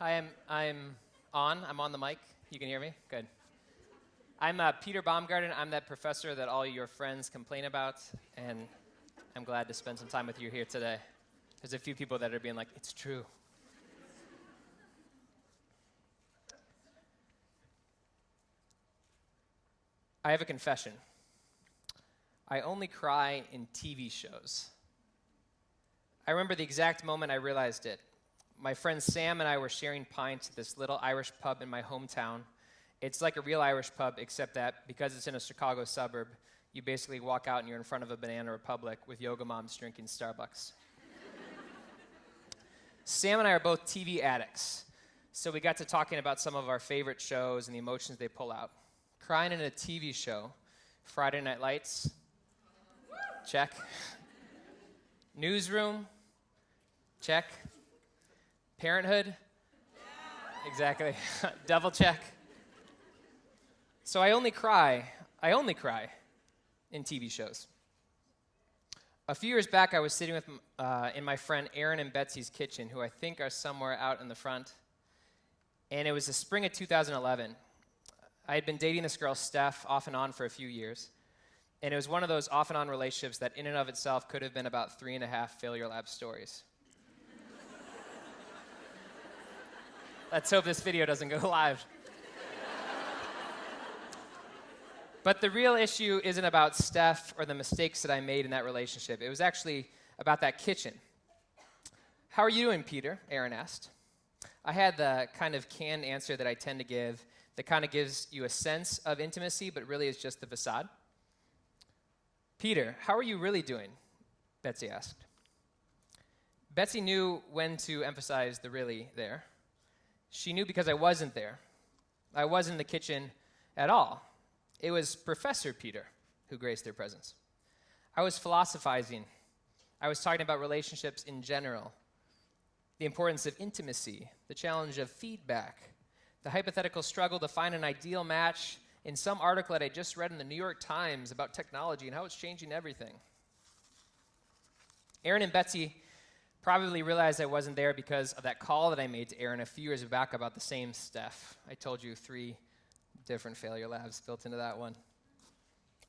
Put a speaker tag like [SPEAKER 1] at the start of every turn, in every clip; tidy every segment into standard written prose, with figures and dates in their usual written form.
[SPEAKER 1] I'm on. I'm on the mic. You can hear me? Good. I'm Peter Boumgarden. I'm that professor that all your friends complain about, and I'm glad to spend some time with you here today. There's a few people that are being like, it's true. I have a confession. I only cry in TV shows. I remember the exact moment I realized it. My friend Sam and I were sharing pints at this little Irish pub in my hometown. It's like a real Irish pub, except that because it's in a Chicago suburb, you basically walk out and you're in front of a Banana Republic with yoga moms drinking Starbucks. Sam and I are both TV addicts, so we got to talking about some of our favorite shows and the emotions they pull out. Crying in a TV show, Friday Night Lights, check. Newsroom, check. Parenthood, exactly. Double check. So I only cry in TV shows. A few years back, I was sitting with in my friend Aaron and Betsy's kitchen, who I think are somewhere out in the front. And it was the spring of 2011. I had been dating this girl, Steph, off and on for a few years. And it was one of those off and on relationships that in and of itself could have been about 3.5 Failure Lab stories. Let's hope this video doesn't go live. But the real issue isn't about Steph or the mistakes that I made in that relationship. It was actually about that kitchen. How are you doing, Peter? Aaron asked. I had the kind of canned answer that I tend to give that kind of gives you a sense of intimacy, but really is just the facade. Peter, how are you really doing? Betsy asked. Betsy knew when to emphasize the really there. She knew because I wasn't there. I wasn't in the kitchen at all. It was Professor Peter who graced their presence. I was philosophizing. I was talking about relationships in general, the importance of intimacy, the challenge of feedback, the hypothetical struggle to find an ideal match in some article that I just read in the New York Times about technology and how it's changing everything. Aaron and Betsy probably realized I wasn't there because of that call that I made to Aaron a few years back about the same Steph. I told you 3 different failure labs built into that one.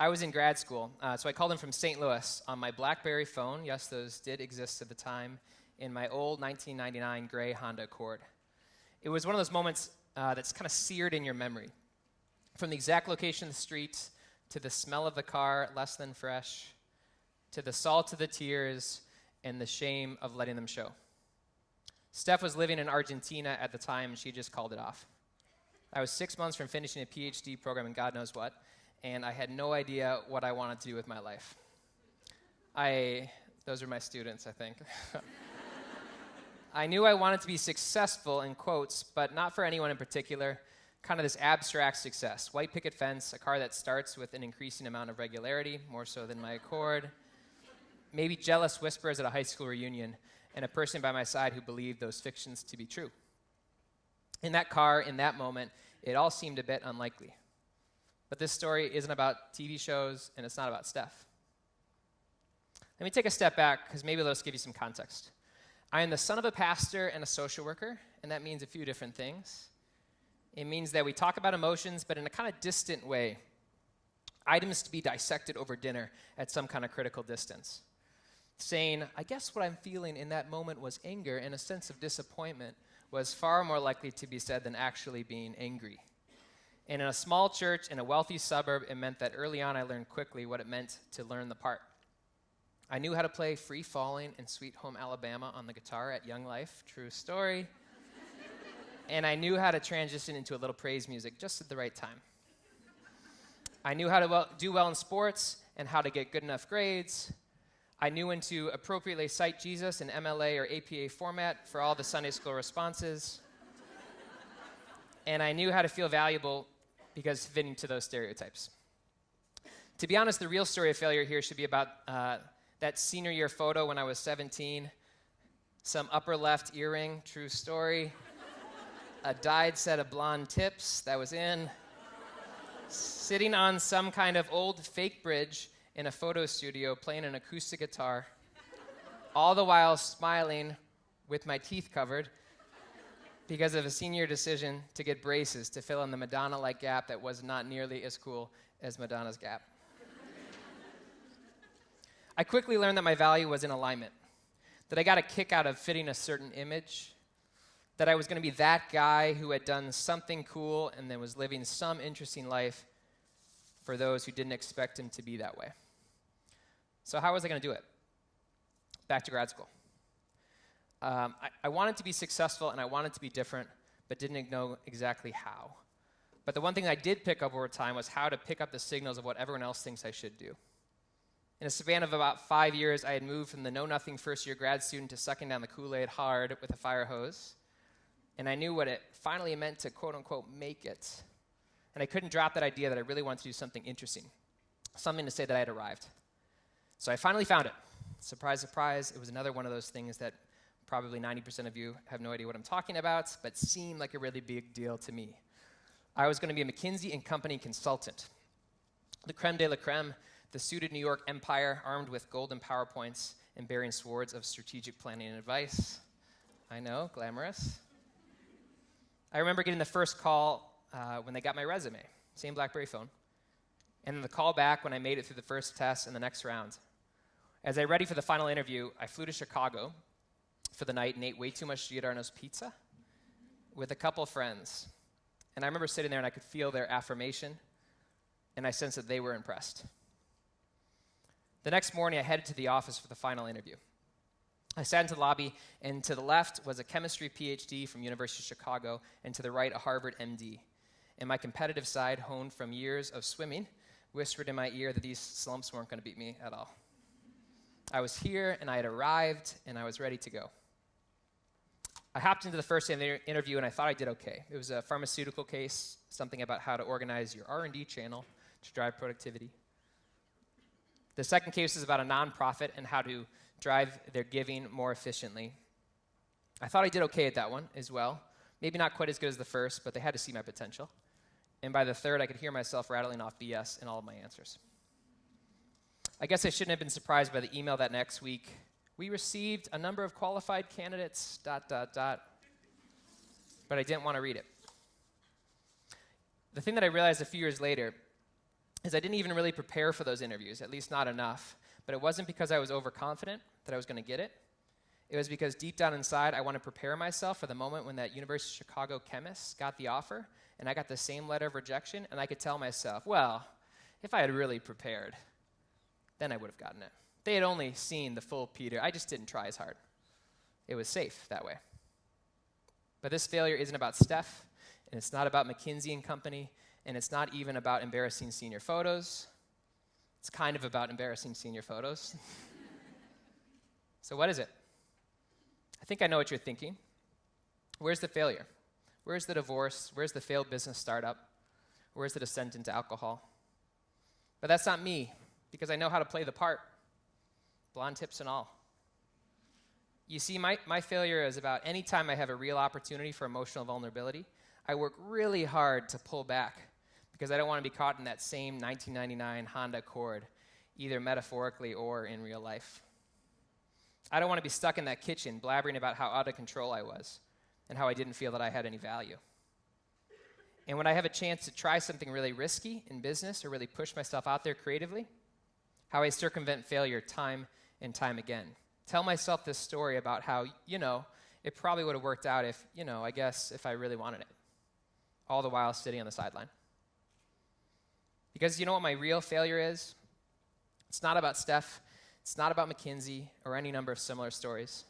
[SPEAKER 1] I was in grad school, so I called him from St. Louis on my BlackBerry phone. Yes, those did exist at the time, in my old 1999 gray Honda Accord. It was one of those moments that's kind of seared in your memory. From the exact location of the street, to the smell of the car, less than fresh, to the salt of the tears, and the shame of letting them show. Steph was living in Argentina at the time, and she just called it off. I was 6 months from finishing a PhD program in God knows what, and I had no idea what I wanted to do with my life. Those are my students, I think. I knew I wanted to be successful, in quotes, but not for anyone in particular, kind of this abstract success. White picket fence, a car that starts with an increasing amount of regularity, more so than my Accord, maybe jealous whispers at a high school reunion, and a person by my side who believed those fictions to be true. In that car, in that moment, it all seemed a bit unlikely. But this story isn't about TV shows, and it's not about Steph. Let me take a step back, because maybe it'll just give you some context. I am the son of a pastor and a social worker, and that means a few different things. It means that we talk about emotions, but in a kind of distant way. Items to be dissected over dinner at some kind of critical distance. Saying, I guess what I'm feeling in that moment was anger, and a sense of disappointment was far more likely to be said than actually being angry. And in a small church in a wealthy suburb, it meant that early on I learned quickly what it meant to learn the part. I knew how to play Free Falling and Sweet Home Alabama on the guitar at Young Life, true story. And I knew how to transition into a little praise music just at the right time. I knew how to do well in sports and how to get good enough grades. I knew when to appropriately cite Jesus in MLA or APA format for all the Sunday school responses. And I knew how to feel valuable because fitting to those stereotypes. To be honest, the real story of failure here should be about that senior year photo when I was 17, some upper left earring, true story, a dyed set of blonde tips, that was in, sitting on some kind of old fake bridge in a photo studio playing an acoustic guitar, all the while smiling with my teeth covered, because of a senior decision to get braces to fill in the Madonna-like gap that was not nearly as cool as Madonna's gap. I quickly learned that my value was in alignment, that I got a kick out of fitting a certain image, that I was going to be that guy who had done something cool and then was living some interesting life for those who didn't expect him to be that way. So how was I going to do it? Back to grad school. I wanted to be successful and I wanted to be different, but didn't know exactly how. But the one thing I did pick up over time was how to pick up the signals of what everyone else thinks I should do. In a span of about 5 years, I had moved from the know-nothing first-year grad student to sucking down the Kool-Aid hard with a fire hose. And I knew what it finally meant to quote-unquote make it. And I couldn't drop that idea that I really wanted to do something interesting, something to say that I had arrived. So I finally found it. Surprise, surprise, it was another one of those things that probably 90% of you have no idea what I'm talking about, but seemed like a really big deal to me. I was going to be a McKinsey & Company consultant. The creme de la creme, the suited New York empire armed with golden PowerPoints and bearing swords of strategic planning and advice. I know, glamorous. I remember getting the first call when they got my resume, same BlackBerry phone, and then the call back when I made it through the first test and the next round. As I ready for the final interview, I flew to Chicago for the night and ate way too much Giordano's pizza with a couple of friends. And I remember sitting there and I could feel their affirmation, and I sensed that they were impressed. The next morning, I headed to the office for the final interview. I sat into the lobby, and to the left was a chemistry PhD from University of Chicago, and to the right, a Harvard MD. And my competitive side, honed from years of swimming, whispered in my ear that these slumps weren't going to beat me at all. I was here, and I had arrived, and I was ready to go. I hopped into the first day of the interview, and I thought I did okay. It was a pharmaceutical case, something about how to organize your R&D channel to drive productivity. The second case was about a nonprofit and how to drive their giving more efficiently. I thought I did okay at that one as well. Maybe not quite as good as the first, but they had to see my potential. And by the third, I could hear myself rattling off BS in all of my answers. I guess I shouldn't have been surprised by the email that next week. We received a number of qualified candidates, ... But I didn't want to read it. The thing that I realized a few years later is I didn't even really prepare for those interviews, at least not enough. But it wasn't because I was overconfident that I was going to get it. It was because deep down inside, I wanted to prepare myself for the moment when that University of Chicago chemist got the offer, and I got the same letter of rejection, and I could tell myself, well, if I had really prepared, then I would have gotten it. They had only seen the full Peter. I just didn't try as hard. It was safe that way. But this failure isn't about Steph, and it's not about McKinsey & Company, and it's not even about embarrassing senior photos. It's kind of about embarrassing senior photos. So what is it? I think I know what you're thinking. Where's the failure? Where's the divorce? Where's the failed business startup? Where's the descent into alcohol? But that's not me, because I know how to play the part, blonde tips and all. You see, my failure is about any time I have a real opportunity for emotional vulnerability, I work really hard to pull back because I don't want to be caught in that same 1999 Honda Accord, either metaphorically or in real life. I don't want to be stuck in that kitchen blabbering about how out of control I was and how I didn't feel that I had any value. And when I have a chance to try something really risky in business or really push myself out there creatively, how I circumvent failure time and time again. Tell myself this story about how, it probably would have worked out if, I guess if I really wanted it. All the while sitting on the sideline. Because you know what my real failure is? It's not about Steph. It's not about McKinsey or any number of similar stories.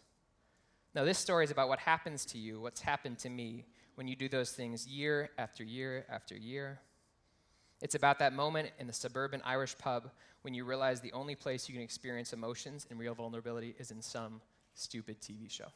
[SPEAKER 1] No, this story is about what happens to you, what's happened to me when you do those things year after year after year. It's about that moment in the suburban Irish pub when you realize the only place you can experience emotions and real vulnerability is in some stupid TV show.